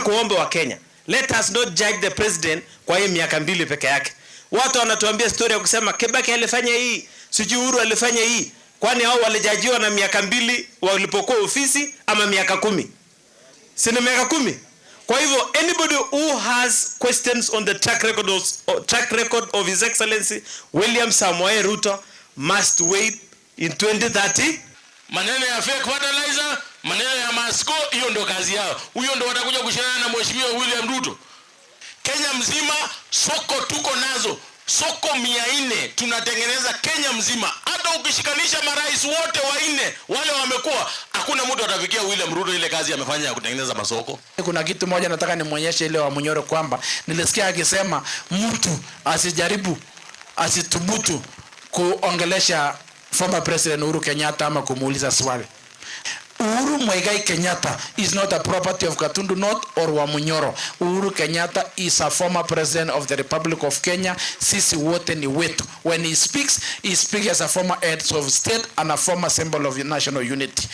kuomba wa Kenya, let us not judge the president kwa hii miaka 2 peke yake. Watu wanatuambia story ya kusema Kibaki alifanya hii, sijui Uhuru alifanya hii. Kwani hao walijajiwa na miaka 2 walipokuwa ofisi ama miaka 10? Si ni miaka 10? Kwa hivyo anybody who has questions on the track record of His Excellency William Samoei Ruto must wait in 2030. Maneno ya fake fertilizer, maneno ya masko, hiyo ndo kazi yao. Huyo ndo watakuja kushindana na Mheshimiwa William Ruto. Kenya mzima soko tuko nazo. Soko 400 tunatengeneza Kenya mzima. Hata ukishikanisha marais wote 4 wale wamekuwa, hakuna mtu atafikia William Ruto ile kazi amefanya ya kutengeneza masoko. Kuna kitu moja nataka nimuonyeshe ile wa Munyoro kwamba nilisikia akisema mtu asijaribu asithubutu kuongelesha former president Uhuru Kenyatta ama kumuuliza swali. Uhuru Muigai Kenyatta is not a property of Gatundu North or Wamunyoro. Uhuru Kenyatta is a former president of the Republic of Kenya. Sisi wote ni wetu. When he speaks as a former head of state and a former symbol of national unity.